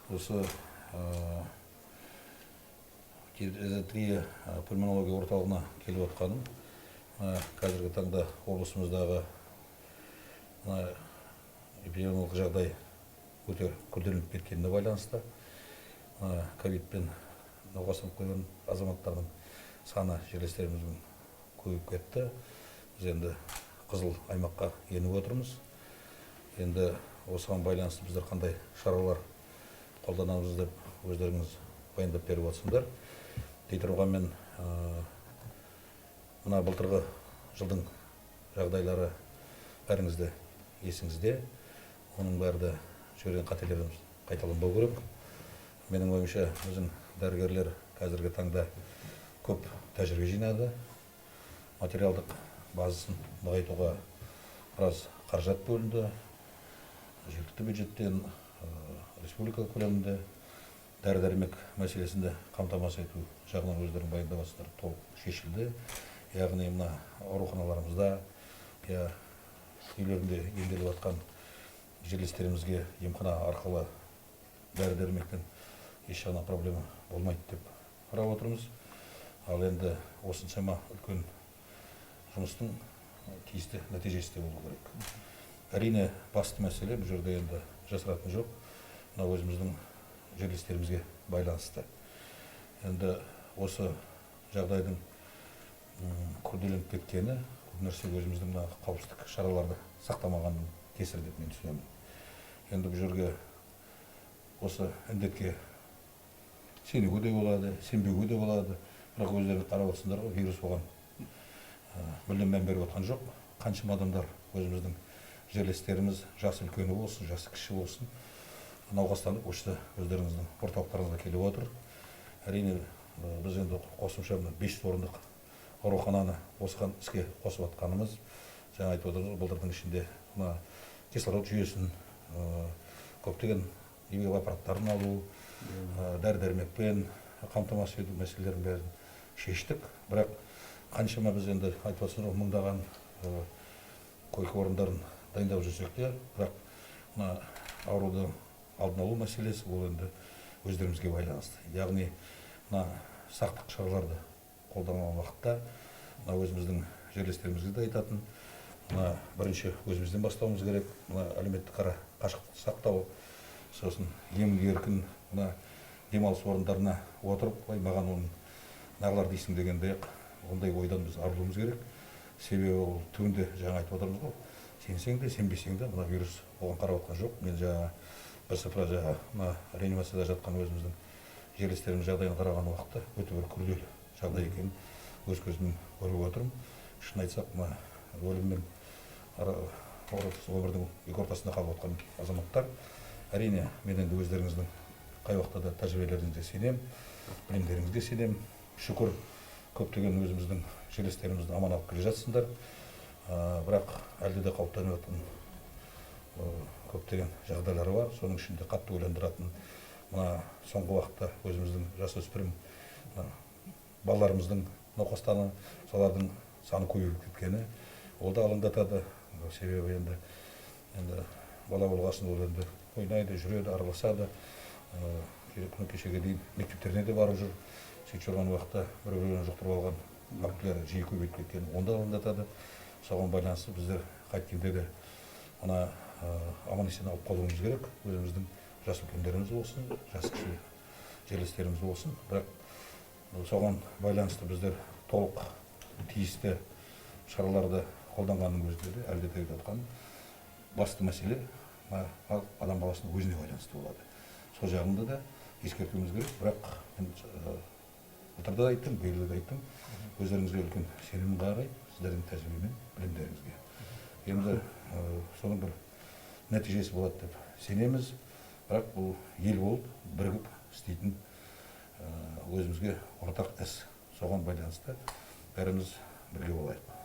осы терапия пульмонология орталығына келіп отқаным қазіргі таңда облысымыздағы эпидемиологиялық жағдай өте күрделеніп кеткеніне байланысты ковидпен науқастанып қойған азаматтардың саны жерлестеріміздің көбейіп кетті. Біз енді қызыл аймаққа еніп отырмыз. Енді осыған байланысты біздер қандай шаралар қолданамыз деп өздеріңіз баяндап беріп отырсыңдар. Дей тұрғанмен мына былтырғы жылдың жағдайлары бәріңізде есіңізде. Оның бәрі де жүрген қателеріміз қайталанбау керек. Менің ойымша біздің дәрігерлер қазіргі таңда көп тәжірибе жинады. Материалдық базасын нығайтуға біраз қаражат бөлінді. Жергілікті бюджеттен, республика көлемінде дәрі-дәрмек мәселесінде қамтамасыз ету жағынан өздерің баяндап отырсыздар, толық шешілді. Яғни мына ауруханаларымызда, үйлерінде емделіп жатқан жерлестерімізге емхана арқылы дәрі-дәрмектен ешқандай проблема болмайды деп қарап отырмыз. Ал енді осыншама үлкен жұмыстың тиісті нәтижесі болу керек. Әрине басты мәселе бұл жерде енді жасыратын жоқ. Мына өзіміздің жерлестерімізге байланысты. Енді осы жағдайдың күрделеніп кеткені, көп нәрсе өзіміздің қауіпсіздік шараларды сақтамағанның кесірі деп мен түсінемін. Енді бұл жерге осы індетке сенуге де болады, сенбеуге де болады. Бірақ өздеріңіз қарап отырсыңдар ғой, вирус оған мүлдем мән беріп отқан жоқ. Қаншама адамдар өзіміздің жерлестеріміз, жасы үлкені болсын, жасы кіші болсын, науқастанып осы өздеріңіздің орталықтарыңызға келіп отыр. Әрине біз енді қосымша 500 орындық аурухананы осыған іске қосып жатқанымыз, жаңа айтып отырмыз, былтырдың ішінде кислород жүйесін, көптеген емдеу аппараттарын алу, дәрі-дәрмекпен қамтамасыз ету мәселелерін бәрін шештік. Бірақ қаншама біз енді айтып отырсыздар, мыңдаған койка орындарын дайындап жүрсек те, бірақ ауруды алдын алу мәселесі ол енді өздерімізге байланысты. Яғни сақтық шараларды қолданған уақытта өзіміздің жерлестерімізге де айтатын, бірінші өзімізден бастауымыз керек. Әлеуметтік қашықтықты сақтау, сосын емін-еркін демалыс орындарына отырып, маған оның нағылар дейсің дегенде ондай ойдан біз арылуымыз керек. Себебі ол түбінде жаңа айтып отырмыз ғой, сенсең де, сенбесең де мына вирус оған қарап отқан жоқ. Мен бірсыпыра реанимацияда жатқан өзіміздің жерлестеріміз жағдайын қараған уақытта өте бір күрделі жағдай екенін өз көзіммен көріп отырмын. Шын айтсақ, өлім мен өмірдің екі ортасында қалып отқан азаматтар. Әрине, мен енді өздеріңіздің қай уақытта да тәжірибелеріңізге сенем, білімдеріңізге сенем. Шүкір, көптеген өзіміздің жерлестерімізді аман алып келе жатсыңдар. Бірақ әлде де қауіптеніп жатқан көптеген жағдайлары бар. Соның ішінде қатты ойландыратын соңғы уақытта өзіміздің жасөспірім балаларымыздың науқастаны, солардың саны көбейіп кеткені, ол да алаңдатады. Себебі енді бала болғасын ол енді ойнайды, жүреді, араласады. Күні кешеге дейін мектептеріне де барып жүр. Сөйтіп жүрген уақытта бір-бірін жұқтырып алған фактілер жиі көбейіп кеткен, онда алаңдатады. Соған байланысты біздер қайткенде де аман-есен алып қалуымыз керек. Өзіміздің жас үлкендеріміз болсын, жас кіші жерлестеріміз болсын. Бірақ соған байланысты біздер толық тиісті шараларды қолданғанның өзінде де әлде де жатқан басты мәселе адам баласының өзіне байланысты болады. Сол жағында да ескертуіміз керек. Бірақ былтырда да айттым, биыл да айттым, өздеріңізге үлкен сеніммен қараймын, сіздердің тәжірибемен, білімдеріңізге. Енді соның бір нәтижесі болады деп сенеміз. Бірақ бұл ел болып бірігіп істейтін өзімізге ортақ іс. Соған байланысты бәріміз бірге болайық.